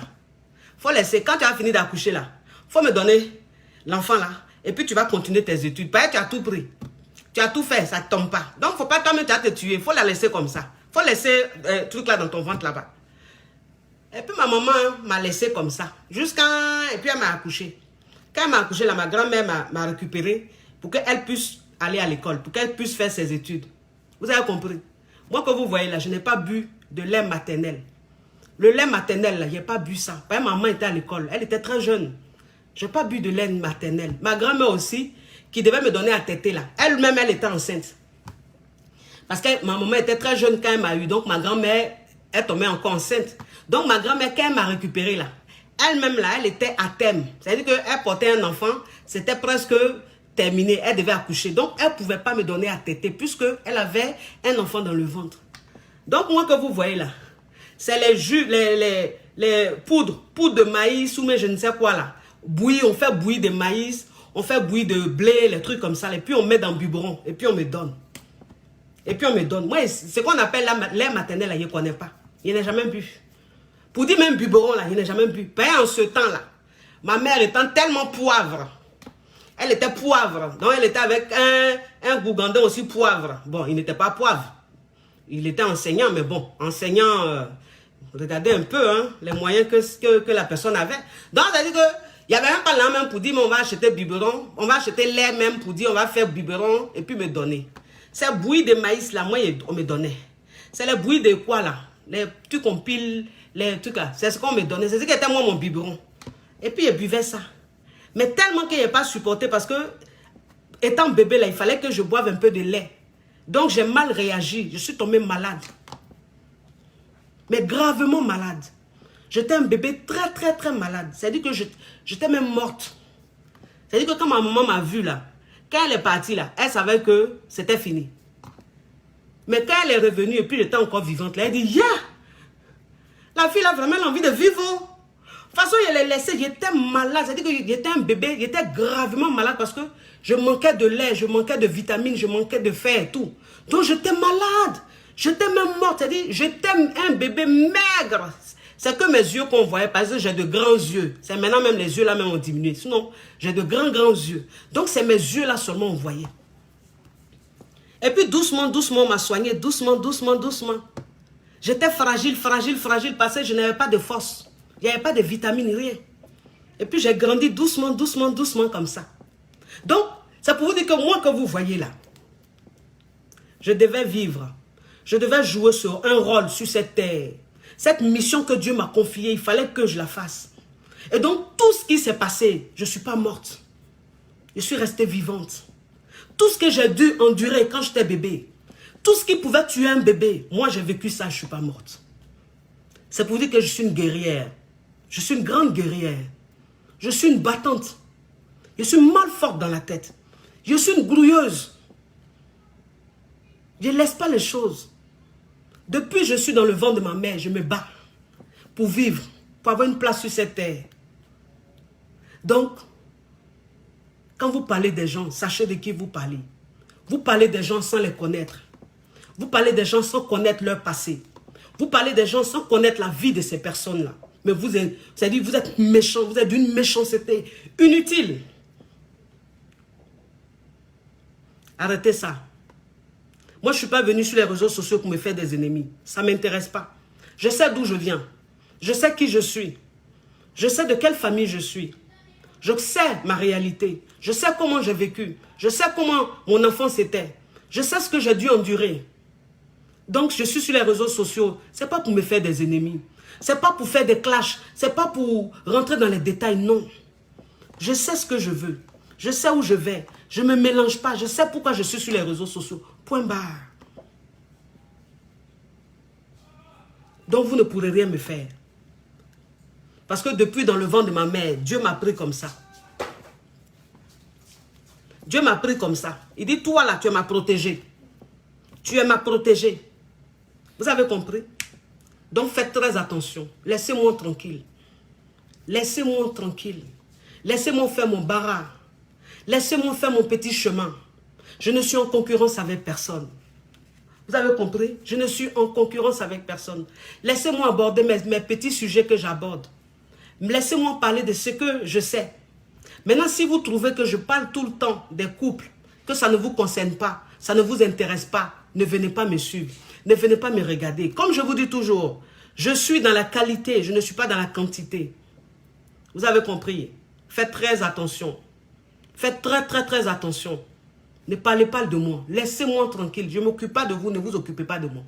Faut laisser, quand tu as fini d'accoucher là, faut me donner l'enfant là, et puis tu vas continuer tes études. Parce que tu as tout pris. Tu as tout fait, ça ne tombe pas. Donc, faut pas toi-même te tuer. Faut la laisser comme ça. Faut laisser le truc là dans ton ventre là-bas. Et puis ma maman m'a laissé comme ça. Et puis elle m'a accouché. Quand elle m'a accouché là, ma grand-mère m'a récupéré pour qu'elle puisse aller à l'école, pour qu'elle puisse faire ses études. Vous avez compris? Moi, que vous voyez là, je n'ai pas bu de lait maternel. Le lait maternel, là, je n'ai pas bu ça. Parce que ma maman était à l'école. Elle était très jeune. Je n'ai pas bu de lait maternel. Ma grand-mère aussi, qui devait me donner à téter là. Elle-même, elle était enceinte. Parce que ma maman était très jeune quand elle m'a eu. Donc, ma grand-mère, elle tombait encore enceinte. Donc, ma grand-mère, quand elle m'a récupéré là, elle-même là, elle était à terme. C'est-à-dire qu'elle portait un enfant, c'était presque terminé. Elle devait accoucher. Donc, elle ne pouvait pas me donner à téter puisqu'elle avait un enfant dans le ventre. Donc, moi que vous voyez là, c'est les jus, les poudres de maïs ou mais je ne sais quoi là. Bouillir, on fait bouillir de maïs, on fait bouillir de blé, les trucs comme ça. Et puis, on met dans le biberon et puis on me donne. Et puis, on me donne. Moi, ce qu'on appelle lait maternel, là, je ne connais pas. Je n'ai jamais bu. Pour dire même biberon, là, je n'ai jamais bu. En ce temps-là, ma mère étant tellement poivre, elle était poivre. Donc, elle était avec un gougandin aussi poivre. Bon, il n'était pas poivre. Il était enseignant, mais bon, enseignant, regardez un peu hein, les moyens que la personne avait. Donc, c'est-à-dire qu'il n'y avait même pas là même pour dire, mais on va acheter biberon, on va acheter lait même pour dire, on va faire biberon et puis me donner. C'est bouillie de maïs là, moi, on me donnait. C'est les bouillies de quoi là? Les trucs qu'on pile, les trucs là. C'est ce qu'on me donnait. C'est ce qui était moi mon biberon. Et puis, je buvais ça. Mais tellement que je n'ai pas supporté parce que, étant bébé là, il fallait que je boive un peu de lait. Donc, j'ai mal réagi. Je suis tombée malade. Mais gravement malade. J'étais un bébé très, très, très malade. C'est-à-dire que j'étais même morte. C'est-à-dire que quand ma maman m'a vue là, quand elle est partie là, elle savait que c'était fini. Mais quand elle est revenue et puis elle était encore vivante, là, elle dit, yeah! La fille a vraiment envie de vivre. De toute façon, elle l'ai laissé, j'étais malade. C'est-à-dire que j'étais un bébé, j'étais gravement malade parce que je manquais de lait, je manquais de vitamines, je manquais de fer et tout. Donc j'étais malade. J'étais même morte. C'est-à-dire, j'étais un bébé maigre. C'est que mes yeux qu'on voyait, parce que j'ai de grands yeux. C'est maintenant même les yeux là même ont diminué. Sinon, j'ai de grands yeux. Donc c'est mes yeux là seulement on voyait. Et puis doucement, doucement, on m'a soigné. Doucement, doucement, doucement. J'étais fragile, fragile, fragile parce que je n'avais pas de force. Il n'y avait pas de vitamines, rien. Et puis j'ai grandi doucement, doucement, doucement comme ça. Donc, c'est pour vous dire que moi que vous voyez là, je devais vivre. Je devais jouer sur un rôle sur cette terre. Cette mission que Dieu m'a confiée, il fallait que je la fasse. Et donc, tout ce qui s'est passé, je ne suis pas morte. Je suis restée vivante. Tout ce que j'ai dû endurer quand j'étais bébé, tout ce qui pouvait tuer un bébé, moi j'ai vécu ça, je ne suis pas morte. C'est pour dire que je suis une guerrière. Je suis une grande guerrière. Je suis une battante. Je suis mal forte dans la tête. Je suis une grouilleuse. Je ne laisse pas les choses. Depuis que je suis dans le ventre de ma mère, je me bats pour vivre, pour avoir une place sur cette terre. Donc, quand vous parlez des gens, sachez de qui vous parlez. Vous parlez des gens sans les connaître. Vous parlez des gens sans connaître leur passé. Vous parlez des gens sans connaître la vie de ces personnes-là. Mais vous êtes méchants, vous êtes d'une méchanceté inutile. Arrêtez ça. Moi, je ne suis pas venu sur les réseaux sociaux pour me faire des ennemis. Ça ne m'intéresse pas. Je sais d'où je viens. Je sais qui je suis. Je sais de quelle famille je suis. Je sais ma réalité. Je sais comment j'ai vécu. Je sais comment mon enfance était. Je sais ce que j'ai dû endurer. Donc, je suis sur les réseaux sociaux. Ce n'est pas pour me faire des ennemis. Ce n'est pas pour faire des clashs. Ce n'est pas pour rentrer dans les détails. Non. Je sais ce que je veux. Je sais où je vais. Je ne me mélange pas. Je sais pourquoi je suis sur les réseaux sociaux. Point barre. Donc, vous ne pourrez rien me faire. Parce que depuis dans le ventre de ma mère, Dieu m'a pris comme ça. Dieu m'a pris comme ça. Il dit, toi là, tu es ma protégée. Tu es ma protégée. Vous avez compris? Donc faites très attention. Laissez-moi tranquille. Laissez-moi tranquille. Laissez-moi faire mon barrage. Laissez-moi faire mon petit chemin. Je ne suis en concurrence avec personne. Vous avez compris? Je ne suis en concurrence avec personne. Laissez-moi aborder mes petits sujets que j'aborde. Laissez-moi parler de ce que je sais. Maintenant, si vous trouvez que je parle tout le temps des couples, que ça ne vous concerne pas, ça ne vous intéresse pas, ne venez pas me suivre. Ne venez pas me regarder. Comme je vous dis toujours, je suis dans la qualité, je ne suis pas dans la quantité. Vous avez compris? Faites très attention. Faites très attention. Ne parlez pas de moi. Laissez-moi tranquille. Je ne m'occupe pas de vous, ne vous occupez pas de moi.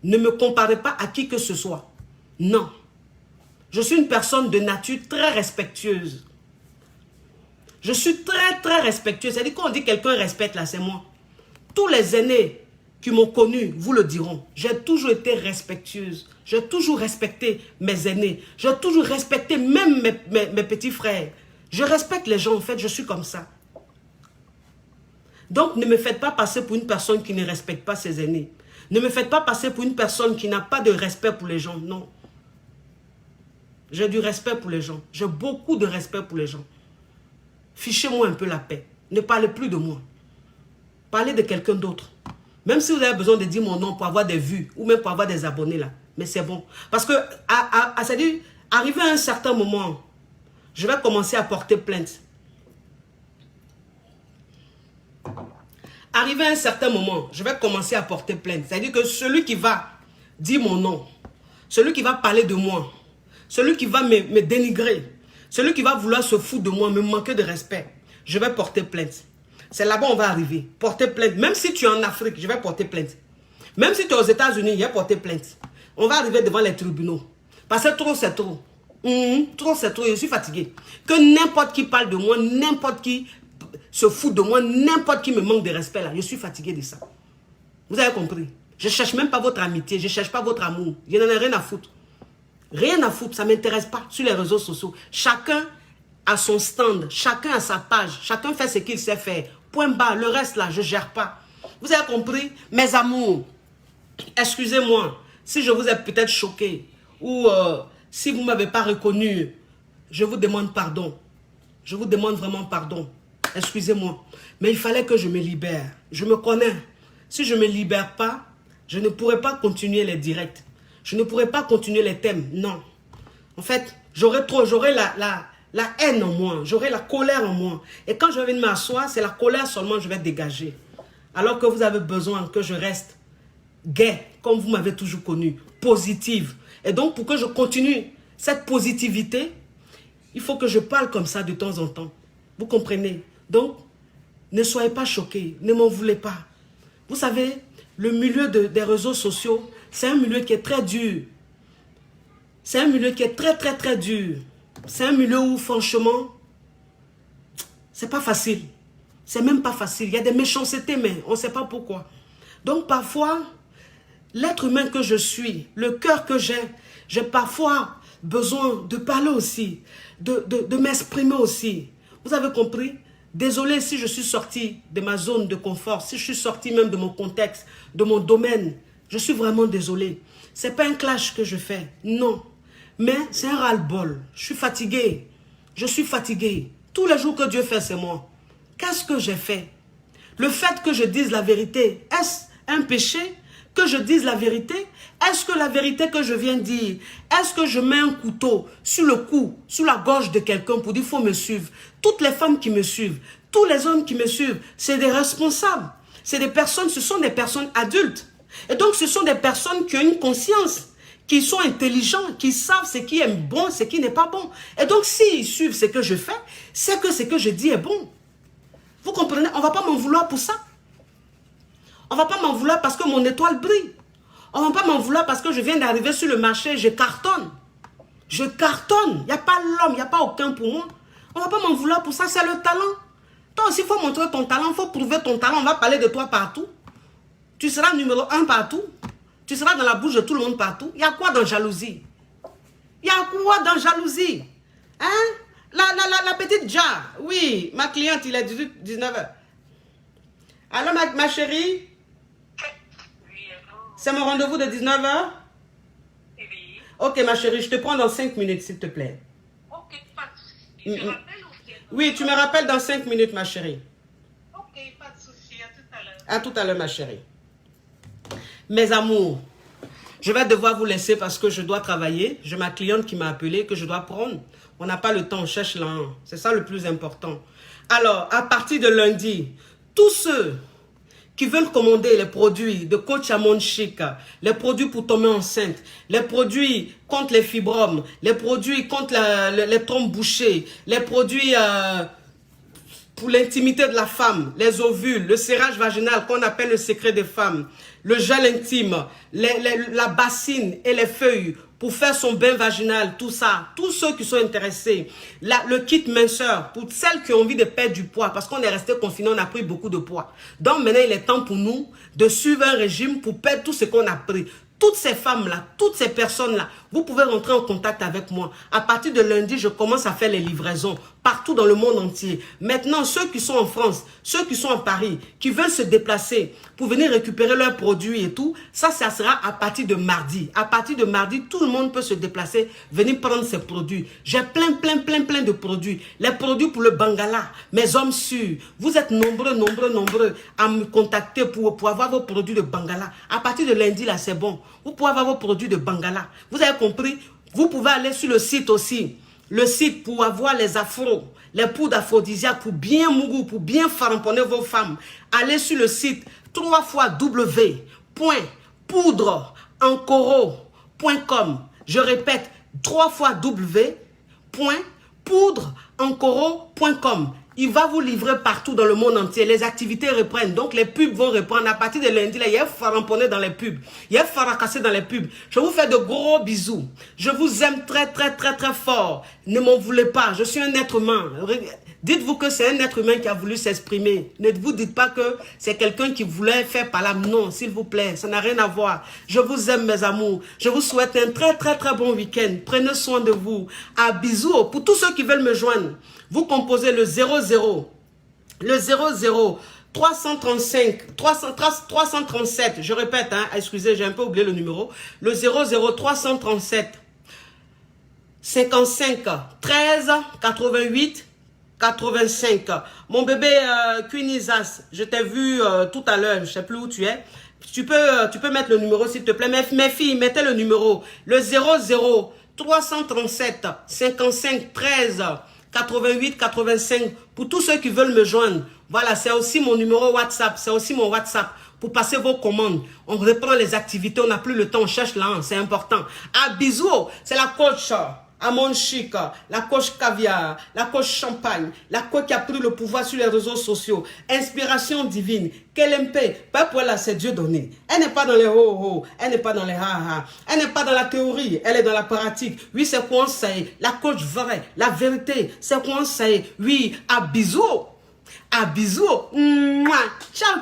Ne me comparez pas à qui que ce soit. Non. Je suis une personne de nature très respectueuse. Je suis très respectueuse. C'est-à-dire quand on dit quelqu'un respecte, là, c'est moi. Tous les aînés qui m'ont connu vous le diront. J'ai toujours été respectueuse. J'ai toujours respecté mes aînés. J'ai toujours respecté même mes petits frères. Je respecte les gens, en fait, je suis comme ça. Donc, ne me faites pas passer pour une personne qui ne respecte pas ses aînés. Ne me faites pas passer pour une personne qui n'a pas de respect pour les gens. Non. J'ai du respect pour les gens. J'ai beaucoup de respect pour les gens. Fichez-moi un peu la paix. Ne parlez plus de moi. Parlez de quelqu'un d'autre. Même si vous avez besoin de dire mon nom pour avoir des vues ou même pour avoir des abonnés là. Mais c'est bon. Parce que, c'est-à-dire, arrivé à un certain moment, je vais commencer à porter plainte. Arrivé à un certain moment, je vais commencer à porter plainte. C'est-à-dire que celui qui va dire mon nom, celui qui va parler de moi, celui qui va me dénigrer, celui qui va vouloir se foutre de moi, me manquer de respect, je vais porter plainte. C'est là-bas on va arriver. Porter plainte. Même si tu es en Afrique, je vais porter plainte. Même si tu es aux États-Unis, je vais porter plainte. On va arriver devant les tribunaux. Parce que trop, c'est trop. Trop, c'est trop. Je suis fatigué. Que n'importe qui parle de moi, n'importe qui se fout de moi, n'importe qui me manque de respect là. Je suis fatigué de ça. Vous avez compris? Je ne cherche même pas votre amitié. Je ne cherche pas votre amour. Je n'en ai rien à foutre. Rien à foutre. Ça ne m'intéresse pas sur les réseaux sociaux. Chacun a son stand. Chacun a sa page. Chacun fait ce qu'il sait faire. Point bas. Le reste là, je ne gère pas. Vous avez compris? Mes amours, excusez-moi si je vous ai peut-être choqué ou si vous ne m'avez pas reconnu. Je vous demande pardon. Je vous demande vraiment pardon. Excusez-moi. Mais il fallait que je me libère. Je me connais. Si je ne me libère pas, je ne pourrai pas continuer les directs. Je ne pourrai pas continuer les thèmes. Non. En fait, j'aurai la haine en moi. J'aurai la colère en moi. Et quand je vais venir m'asseoir, c'est la colère seulement que je vais dégager. Alors que vous avez besoin que je reste gai, comme vous m'avez toujours connu, positive. Et donc, pour que je continue cette positivité, il faut que je parle comme ça de temps en temps. Vous comprenez? Donc, ne soyez pas choqués, ne m'en voulez pas. Vous savez, le milieu des réseaux sociaux, c'est un milieu qui est très dur. C'est un milieu qui est très dur. C'est un milieu où, franchement, c'est pas facile. C'est même pas facile. Il y a des méchancetés, mais on ne sait pas pourquoi. Donc, parfois, l'être humain que je suis, le cœur que j'ai parfois besoin de parler aussi, de m'exprimer aussi. Vous avez compris? Désolé si je suis sorti de ma zone de confort, si je suis sorti même de mon contexte, de mon domaine. Je suis vraiment désolé. Ce n'est pas un clash que je fais, non. Mais c'est un ras-le-bol. Je suis fatigué. Je suis fatigué. Tous les jours que Dieu fait, c'est moi. Qu'est-ce que j'ai fait? Le fait que je dise la vérité, est-ce un péché? Que je dise la vérité? Est-ce que la vérité que je viens de dire, est-ce que je mets un couteau sur le cou, sur la gorge de quelqu'un pour dire il faut me suivre? Toutes les femmes qui me suivent, tous les hommes qui me suivent, c'est des responsables. C'est des personnes, ce sont des personnes adultes. Et donc ce sont des personnes qui ont une conscience, qui sont intelligents, qui savent ce qui est bon, ce qui n'est pas bon. Et donc s'ils suivent ce que je fais, c'est que ce que je dis est bon. Vous comprenez? On ne va pas m'en vouloir pour ça. On ne va pas m'en vouloir parce que mon étoile brille. On ne va pas m'en vouloir parce que je viens d'arriver sur le marché, je cartonne. Je cartonne. Il n'y a pas l'homme, il n'y a pas aucun pour moi. On ne va pas m'en vouloir pour ça, c'est le talent. Toi aussi, il faut montrer ton talent, il faut prouver ton talent. On va parler de toi partout. Tu seras numéro 1 partout. Tu seras dans la bouche de tout le monde partout. Il y a quoi dans jalousie? Il y a quoi dans jalousie? Hein? La petite Jar. Oui, ma cliente, il est 19h. Allô, ma chérie? C'est mon rendez-vous de 19h? Oui. Ok, ma chérie, je te prends dans 5 minutes, s'il te plaît. Ok, pas de souci. Je rappelle ou bien? Oui, tu me rappelles dans 5 minutes, ma chérie. Ok, pas de souci. À tout à l'heure. À tout à l'heure, ma chérie. Mes amours, je vais devoir vous laisser parce que je dois travailler. J'ai ma cliente qui m'a appelé que je dois prendre. On n'a pas le temps, on cherche l'un. C'est ça le plus important. Alors, à partir de lundi, tous ceux qui veulent commander les produits de Coach Amon Chic, les produits pour tomber enceinte, les produits contre les fibromes, les produits contre les trompes bouchées, les produits pour l'intimité de la femme, les ovules, le serrage vaginal qu'on appelle le secret des femmes, le gel intime, la bassine et les feuilles pour faire son bain vaginal, tout ça, tous ceux qui sont intéressés, le kit minceur pour celles qui ont envie de perdre du poids parce qu'on est resté confiné, on a pris beaucoup de poids. Donc maintenant il est temps pour nous de suivre un régime pour perdre tout ce qu'on a pris. Toutes ces femmes-là, toutes ces personnes-là, vous pouvez rentrer en contact avec moi. À partir de lundi, je commence à faire les livraisons partout dans le monde entier. Maintenant, ceux qui sont en France, ceux qui sont à Paris, qui veulent se déplacer pour venir récupérer leurs produits et tout, ça sera à partir de mardi. À partir de mardi, tout le monde peut se déplacer, venir prendre ces produits. J'ai plein de produits. Les produits pour le Bangala, mes hommes sûrs. Vous êtes nombreux à me contacter pour avoir vos produits de Bangala. À partir de lundi, là, c'est bon. Vous pouvez avoir vos produits de Bangala. Vous avez compris? Vous pouvez aller sur le site aussi. Le site pour avoir les afros, les poudres aphrodisiaques pour bien mougou, pour bien faramponner vos femmes. Allez sur le site www.poudreancoro.com. Je répète, www.poudreancoro.com. Il va vous livrer partout dans le monde entier. Les activités reprennent. Donc, les pubs vont reprendre. À partir de lundi, là, il y a faramponné dans les pubs. Il y a faracassé dans les pubs. Je vous fais de gros bisous. Je vous aime très fort. Ne m'en voulez pas. Je suis un être humain. Dites-vous que c'est un être humain qui a voulu s'exprimer. Ne vous dites pas que c'est quelqu'un qui voulait faire par l'âme. Non, s'il vous plaît. Ça n'a rien à voir. Je vous aime, mes amours. Je vous souhaite un très bon week-end. Prenez soin de vous. À bisous. Pour tous ceux qui veulent me joindre, vous composez le 00, 335, 337, je répète, hein, excusez, j'ai un peu oublié le numéro, le 337, 55, 13, 88, 85. Mon bébé Queenizas, je t'ai vu tout à l'heure, je ne sais plus où tu es. Tu peux mettre le numéro s'il te plaît. Mes filles, mettez le numéro. Le 00 337 55 13 88 85 pour tous ceux qui veulent me joindre. Voilà, c'est aussi mon numéro WhatsApp. C'est aussi mon WhatsApp pour passer vos commandes. On reprend les activités. On n'a plus le temps. On cherche là. C'est important. Ah, bisous. C'est la coach Amon Chic, la coach caviar, la coach champagne, la coach qui a pris le pouvoir sur les réseaux sociaux. Inspiration divine. KLMP, pas pour là, c'est Dieu donné. Elle n'est pas dans les ho-ho, elle n'est pas dans les ha-ha. Elle n'est pas dans la théorie, elle est dans la pratique. Oui, c'est quoi ça est. La coach vraie, la vérité, c'est quoi ça est. Oui, à bisous. À bisous. Mouah. Ciao.